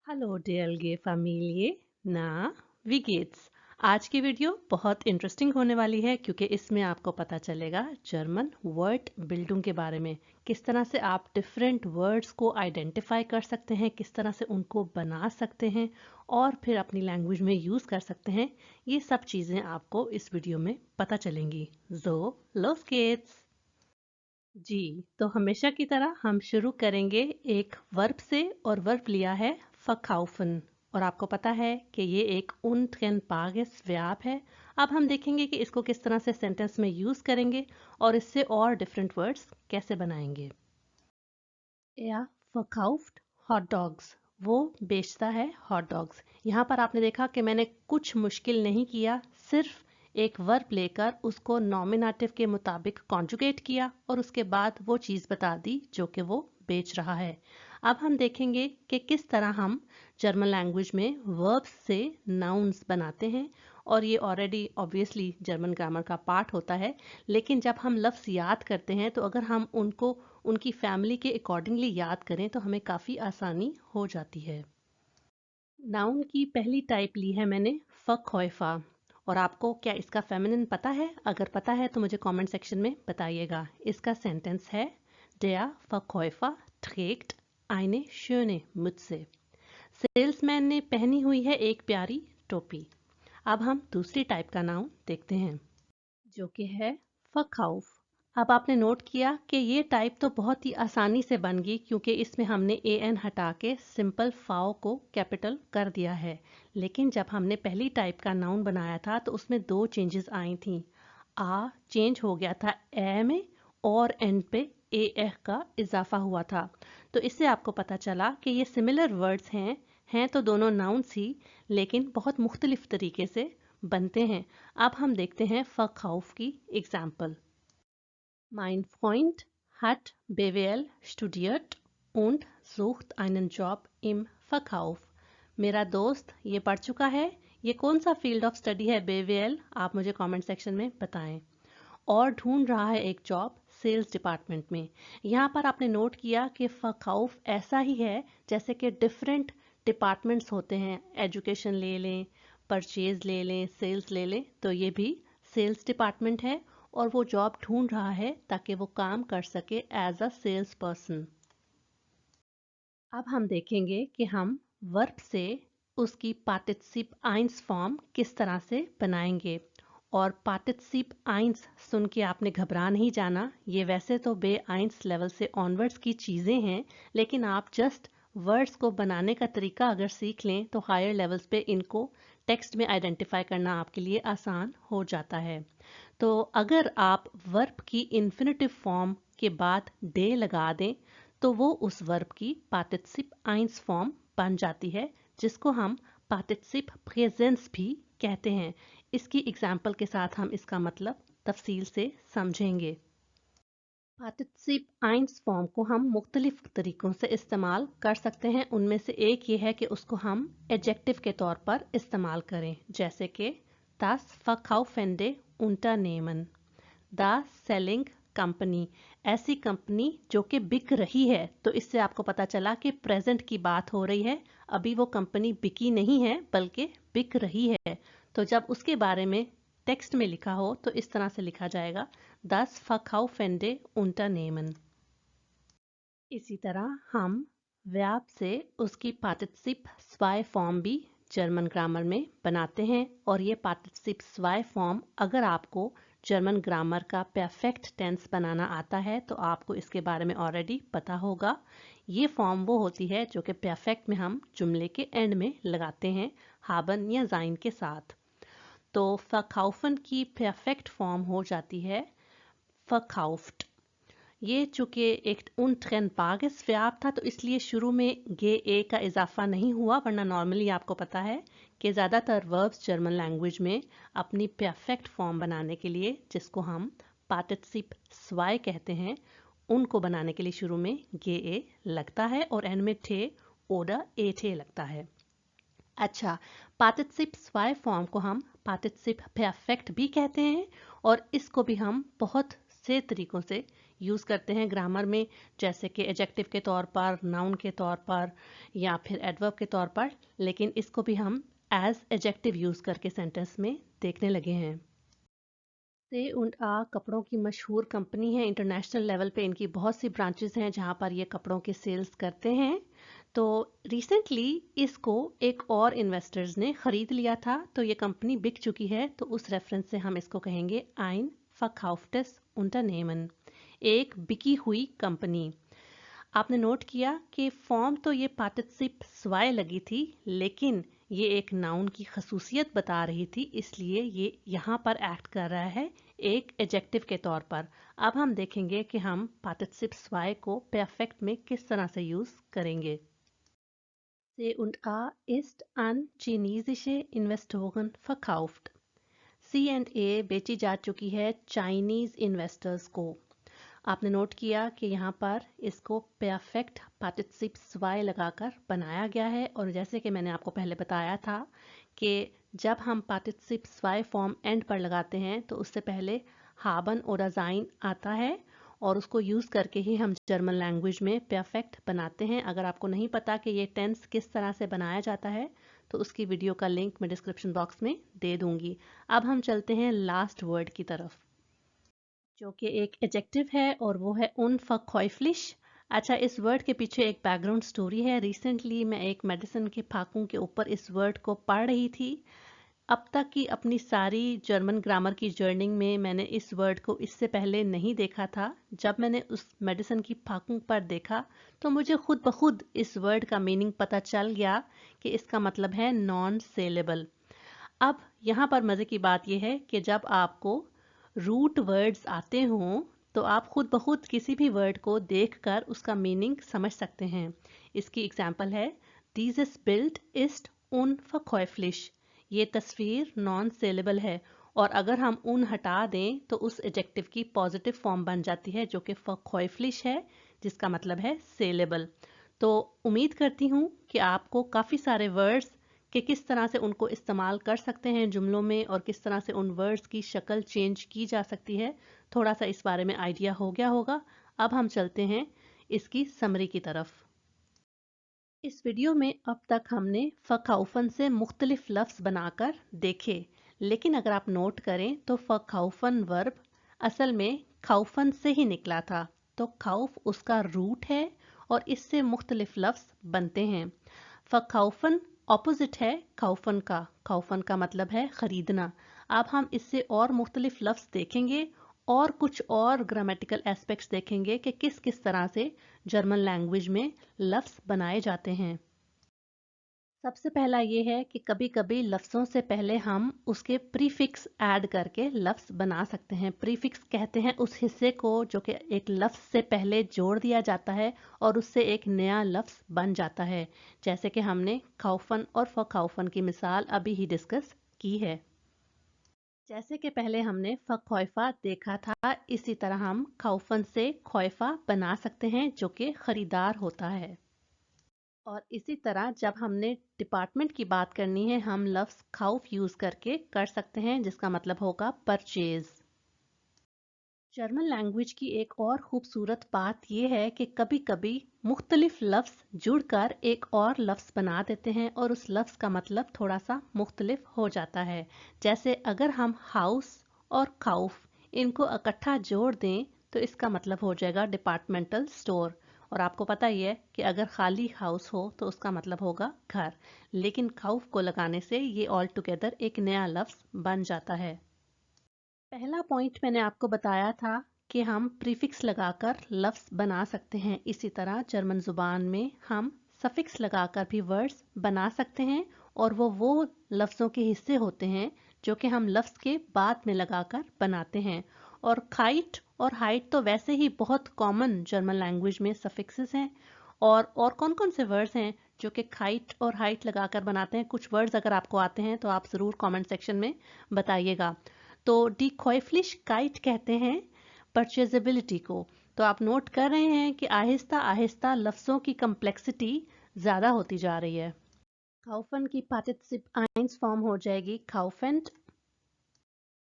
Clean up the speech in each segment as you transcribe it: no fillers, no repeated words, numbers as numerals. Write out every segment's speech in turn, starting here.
Hello DLG family ना wie geht's? आज की वीडियो बहुत इंटरेस्टिंग होने वाली है क्योंकि इसमें आपको पता चलेगा जर्मन वर्ड बिल्डिंग के बारे में। किस तरह से आप डिफरेंट वर्ड्स को आइडेंटिफाई कर सकते हैं, किस तरह से उनको बना सकते हैं और फिर अपनी लैंग्वेज में यूज़ कर सकते हैं। ये सब चीज़ें आपको इस वीडियो में पता चलेंगी। So, los geht's! जी, तो हमेशा की तरह हम शुरू करेंगे एक वर्ब से और वर्ब लिया है verkaufen और आपको पता है कि ये एक untrennbares verb है। अब हम देखेंगे कि इसको किस तरह से सेंटेंस में यूज़ करेंगे और इससे और डिफरेंट वर्ड्स कैसे बनाएंगे। Er verkauft hot dogs. वो बेचता है हॉट डॉग्स। यहाँ पर आपने देखा कि मैंने कुछ मुश्किल नहीं किया, सिर्फ एक वर्ब लेकर उसको नॉमिनेटिव के मुताबिक कॉन्जुगेट किया और उसके बाद वो चीज़ बता दी जो कि वो बेच रहा है। अब हम देखेंगे कि किस तरह हम जर्मन लैंग्वेज में वर्ब्स से नाउन्स बनाते हैं और ये ऑलरेडी ऑब्वियसली जर्मन ग्रामर का पार्ट होता है, लेकिन जब हम लफ्ज़ याद करते हैं तो अगर हम उनको उनकी फैमिली के अकॉर्डिंगली याद करें तो हमें काफ़ी आसानी हो जाती है। नाउन की पहली टाइप ली है मैंने फ़खौफ़ा और आपको क्या इसका फेमिनिन पता है? अगर पता है तो मुझे कमेंट सेक्शन में बताइएगा। इसका सेंटेंस है Der Verkäufer trägt eine schöne Mütze। Salesman ने पहनी हुई है एक प्यारी टोपी। अब हम दूसरी टाइप का नाउन देखते हैं जो कि है फ़काउफ़। अब आपने नोट किया कि ये टाइप तो बहुत ही आसानी से बन गई क्योंकि इसमें हमने एन हटा के सिंपल फाओ को कैपिटल कर दिया है। लेकिन जब हमने पहली टाइप का नाउन बनाया था तो उसमें दो चेंजेस आई थी। आ चेंज हो गया था ए में और एंड पे ए एह का इजाफा हुआ था। तो इससे आपको पता चला कि ये सिमिलर वर्ड्स हैं तो दोनों नाउन्स ही, लेकिन बहुत मुख्तलिफ तरीके से बनते हैं। अब हम देखते हैं फ़खौफ़ की example. Mein Freund hat BWL studiert und sucht einen Job im Verkauf। मेरा दोस्त ये पढ़ चुका है। ये कौन सा फील्ड ऑफ स्टडी है BWL? आप मुझे कमेंट सेक्शन में बताएं। और ढूंढ रहा है एक जॉब सेल्स डिपार्टमेंट में। यहाँ पर आपने नोट किया कि फ़काउफ़ ऐसा ही है जैसे कि डिफरेंट डिपार्टमेंट्स होते हैं। एजुकेशन ले लें, परचेज ले लें, सेल्स ले लें, तो ये भी सेल्स डिपार्टमेंट है और वो जॉब ढूंढ रहा है ताकि वो काम कर सके एज अ सेल्स पर्सन। अब हम देखेंगे कि हम वर्ब से उसकी पार्टिसिप आइंस फॉर्म किस तरह से बनाएंगे। और पार्टिसिप आइंस सुन के आपने घबरा नहीं जाना, ये वैसे तो बे आइंस लेवल से ऑनवर्ड्स की चीज़ें हैं, लेकिन आप जस्ट वर्ड्स को बनाने का तरीका अगर सीख लें तो हायर लेवल्स पे इनको टेक्स्ट में आइडेंटिफाई करना आपके लिए आसान हो जाता है। तो अगर आप वर्ब की इन्फिनेटिव फॉर्म के बाद डे लगा दें तो वो उस वर्ब की पार्टिसिप आइंस फॉर्म बन जाती है, जिसको हम पार्टिसिप प्रेजेंस भी कहते हैं। इसकी एग्जाम्पल के साथ हम इसका मतलब तफसील से समझेंगे। पार्टिसिप आइंस फॉर्म को हम मुख्तलिफ तरीकों से इस्तेमाल कर सकते हैं। उनमें से एक ये है कि उसको हम एडजेक्टिव के तौर पर इस्तेमाल करें, जैसे कि Das verkaufende Unternehmen, the selling company, ऐसी कंपनी जो कि बिक रही है। तो इससे आपको पता चला कि प्रेजेंट की बात हो रही है, अभी वो कंपनी बिकी नहीं है बल्कि बिक रही है। तो जब उसके बारे में टेक्स्ट में लिखा हो तो इस तरह से लिखा जाएगा Das verkaufende Unternehmen। इसी तरह हम वर्ब से उसकी पार्टिसिप स्वाय फॉर्म भी जर्मन ग्रामर में बनाते हैं और ये पार्टिसिप स्वाय फॉर्म अगर आपको जर्मन ग्रामर का परफेक्ट टेंस बनाना आता है तो आपको इसके बारे में ऑलरेडी पता होगा। ये फॉर्म वो होती है जो कि परफेक्ट में हम जुमले के एंड में लगाते हैं हाबन या जाइन के साथ। तो फकाउफन की परफेक्ट फॉर्म हो जाती है फकाउफ्ट। ये चूंकि एक untrennbares verb था तो इसलिए शुरू में गे ए का इजाफा नहीं हुआ, वरना नॉर्मली आपको पता है कि ज़्यादातर वर्ब्स जर्मन लैंग्वेज में अपनी परफेक्ट फॉर्म बनाने के लिए, जिसको हम पार्टिसिप स्वाय कहते हैं, उनको बनाने के लिए शुरू में गे ए लगता है और एंड में थे ओडा ए थे लगता है। अच्छा, पार्टिसिप स्वाय फॉर्म को हम पार्टिसिप परफेक्ट भी कहते हैं और इसको भी हम बहुत से तरीकों से यूज़ करते हैं ग्रामर में, जैसे कि एडजेक्टिव के तौर पर, नाउन के तौर पर या फिर एडवर्ब के तौर पर, लेकिन इसको भी हम एज एडजेक्टिव यूज़ करके सेंटेंस में देखने लगे हैं। से उंड आ कपड़ों की मशहूर कंपनी है। इंटरनेशनल लेवल पे इनकी बहुत सी ब्रांचेस हैं जहाँ पर ये कपड़ों के सेल्स करते हैं। तो रिसेंटली इसको एक और इन्वेस्टर्स ने ख़रीद लिया था, तो ये कंपनी बिक चुकी है। तो उस रेफरेंस से हम इसको कहेंगे आइन फकाउफ्टस unternehmen, एक बिकी हुई कंपनी। आपने नोट किया कि फॉर्म तो ये पार्टिसिप स्वाय लगी थी, लेकिन ये एक नाउन की खसूसियत बता रही थी, इसलिए ये यहाँ पर एक्ट कर रहा है एक एडजेक्टिव के तौर पर। अब हम देखेंगे कि हम पार्टिसिप स्वाय को परफेक्ट में किस तरह से यूज़ करेंगे। C und A ist an chinesische Investoren verkauft। C&A बेची जा चुकी है चाइनीज इन्वेस्टर्स को। आपने नोट किया कि यहाँ पर इसको परफेक्ट पार्टिसिप स्वाय लगाकर बनाया गया है, और जैसे कि मैंने आपको पहले बताया था कि जब हम पार्टिसिप स्वाय फॉर्म एंड पर लगाते हैं तो उससे पहले हाबन और जाइन आता है, और उसको यूज़ करके ही हम जर्मन लैंग्वेज में परफेक्ट बनाते हैं। अगर आपको नहीं पता कि ये टेंस किस तरह से बनाया जाता है तो उसकी वीडियो का लिंक मैं डिस्क्रिप्शन बॉक्स में दे दूंगी। अब हम चलते हैं लास्ट वर्ड की तरफ, जो कि एक एडजेक्टिव है, और वो है unverkäuflich। अच्छा, इस वर्ड के पीछे एक बैकग्राउंड स्टोरी है। रिसेंटली मैं एक मेडिसिन के फाकों के ऊपर इस वर्ड को पढ़ रही थी। अब तक की अपनी सारी जर्मन ग्रामर की जर्नी में मैंने इस वर्ड को इससे पहले नहीं देखा था। जब मैंने उस मेडिसिन की फाकों पर देखा तो मुझे खुद ब खुद इस वर्ड का मीनिंग पता चल गया कि इसका मतलब है नॉन सेलेबल। अब यहाँ पर मज़े की बात यह है कि जब आपको रूट वर्ड्स आते हों तो आप खुद ब खुद किसी भी वर्ड को देखकर उसका मीनिंग समझ सकते हैं। इसकी एग्जांपल है Dieses Bild ist unverkäuflich। ये तस्वीर नॉन सेलेबल है, और अगर हम उन हटा दें तो उस एडजेक्टिव की पॉजिटिव फॉर्म बन जाती है जो कि verkäuflich है, जिसका मतलब है सेलेबल। तो उम्मीद करती हूँ कि आपको काफ़ी सारे वर्ड्स कि किस तरह से उनको इस्तेमाल कर सकते हैं जुमलों में, और किस तरह से उन वर्ड्स की शक्ल चेंज की जा सकती है, थोड़ा सा इस बारे में आइडिया हो गया होगा। अब हम चलते हैं इसकी समरी की तरफ। इस वीडियो में अब तक हमने फ़काउफ़न से मुख्तलिफ लफ्ज़ बनाकर देखे, लेकिन अगर आप नोट करें तो फ़काउफ़न वर्ब असल में खाउफ़न से ही निकला था। तो खाउफ उसका रूट है और इससे मुख्तलिफ लफ्ज़ बनते हैं। फ़काउफ़न ऑपोजिट है खाउफ़न का। खाउफ़न का मतलब है ख़रीदना। अब हम इससे और मुख्तलिफ लफ्ज़ देखेंगे और कुछ और ग्रामेटिकल एस्पेक्ट्स देखेंगे कि किस किस तरह से जर्मन लैंग्वेज में लफ्ज़ बनाए जाते हैं। सबसे पहला ये है कि कभी कभी लफ्ज़ों से पहले हम उसके प्रीफिक्स ऐड करके लफ्ज़ बना सकते हैं। प्रीफिक्स कहते हैं उस हिस्से को जो कि एक लफ्ज़ से पहले जोड़ दिया जाता है और उससे एक नया लफ्ज़ बन जाता है, जैसे कि हमने खाउफन और फखाउफन की मिसाल अभी ही डिस्कस की है। जैसे कि पहले हमने फखौफा देखा था, इसी तरह हम खाउफन से खौफा बना सकते हैं जो कि ख़रीदार होता है। और इसी तरह जब हमने डिपार्टमेंट की बात करनी है हम लफ्ज़ खाउफ यूज़ करके कर सकते हैं, जिसका मतलब होगा परचेज। जर्मन लैंग्वेज की एक और खूबसूरत बात यह है कि कभी कभी मुख्तलिफ लफ्ज़ जुड़कर एक और लफ्ज़ बना देते हैं और उस लफ्ज़ का मतलब थोड़ा सा मुख्तलिफ हो जाता है। जैसे अगर हम हाउस और खाउफ इनको इकट्ठा जोड़ दें तो इसका मतलब हो जाएगा डिपार्टमेंटल स्टोर। और आपको पता ही है कि अगर खाली हाउस हो तो उसका मतलब होगा घर, लेकिन खाउफ को लगाने से ये ऑल टुगेदर एक नया लफ्ज़ बन जाता है। पहला पॉइंट मैंने आपको बताया था कि हम प्रीफिक्स लगाकर लफ्ज़ बना सकते हैं। इसी तरह जर्मन ज़ुबान में हम सफिक्स लगाकर भी वर्ड्स बना सकते हैं, और वो लफ्ज़ों के हिस्से होते हैं जो कि हम लफ्ज़ के बाद में लगाकर बनाते हैं। और खाइट और हाइट तो वैसे ही बहुत कॉमन जर्मन लैंग्वेज में सफिक्सेस हैं। और कौन कौन से वर्ड्स हैं जो कि खाइट और हाइट लगाकर बनाते हैं? कुछ वर्ड्स अगर आपको आते हैं तो आप ज़रूर कमेंट सेक्शन में बताइएगा। तो डी काइट कहते हैं परचेजेबिलिटी को। तो आप नोट कर रहे हैं कि आहिस्ता आहिस्ता लफ्ज़ों की कम्प्लेक्सिटी ज़्यादा होती जा रही है। खाउफन की पार्टिसिप आइंस फॉर्म हो जाएगी खाउफेंट,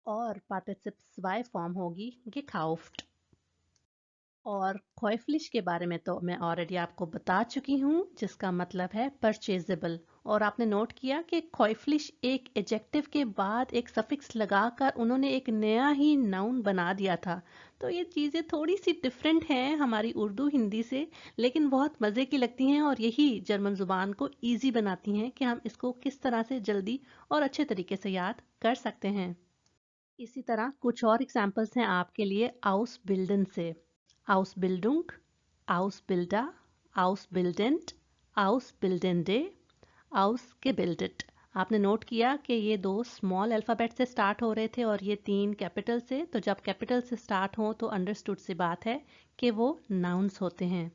और पार्टिसिप स्वाय फॉर्म होगी गेखाउफ्ट। और käuflich के बारे में तो मैं ऑलरेडी आपको बता चुकी हूँ, जिसका मतलब है परचेजेबल। और आपने नोट किया कि käuflich एक एडजेक्टिव के बाद एक सफिक्स लगाकर उन्होंने एक नया ही नाउन बना दिया था। तो ये चीज़ें थोड़ी सी डिफरेंट हैं हमारी उर्दू हिंदी से, लेकिन बहुत मज़े की लगती हैं और यही जर्मन ज़ुबान को ईजी बनाती हैं कि हम इसको किस तरह से जल्दी और अच्छे तरीके से याद कर सकते हैं। इसी तरह कुछ और एग्जाम्पल्स हैं आपके लिए ausbilden से। Ausbildung, Ausbilder, Ausbildend, Ausbildende, Ausgebildet। आपने नोट किया कि ये दो स्मॉल अल्फ़ाबेट से स्टार्ट हो रहे थे और ये तीन कैपिटल से, तो जब कैपिटल से स्टार्ट हो तो अंडरस्टूड सी बात है कि वो नाउन्स होते हैं।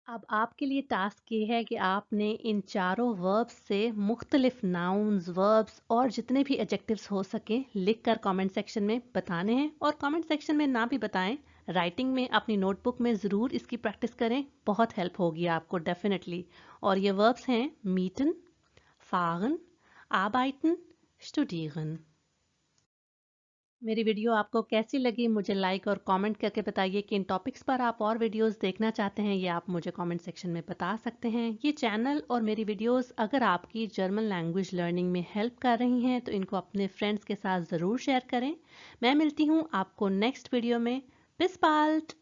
अब आपके लिए टास्क ये है कि आपने इन चारों वर्ब्स से मुख्तलिफ नाउन्स, वर्ब्स और जितने भी एडजेक्टिव्स हो सके लिख कर कॉमेंट सेक्शन में बताने हैं। और कमेंट सेक्शन में ना भी बताएं, राइटिंग में अपनी नोटबुक में ज़रूर इसकी प्रैक्टिस करें, बहुत हेल्प होगी आपको डेफिनेटली। और ये वर्ब्स हैं मीटन, fahren, arbeiten, studieren। मेरी वीडियो आपको कैसी लगी मुझे लाइक और कमेंट करके बताइए कि इन टॉपिक्स पर आप और वीडियोस देखना चाहते हैं, ये आप मुझे कमेंट सेक्शन में बता सकते हैं। ये चैनल और मेरी वीडियोस अगर आपकी जर्मन लैंग्वेज लर्निंग में हेल्प कर रही हैं तो इनको अपने फ्रेंड्स के साथ ज़रूर शेयर करें। मैं मिलती हूँ आपको नेक्स्ट वीडियो में। बिस बाल्ड।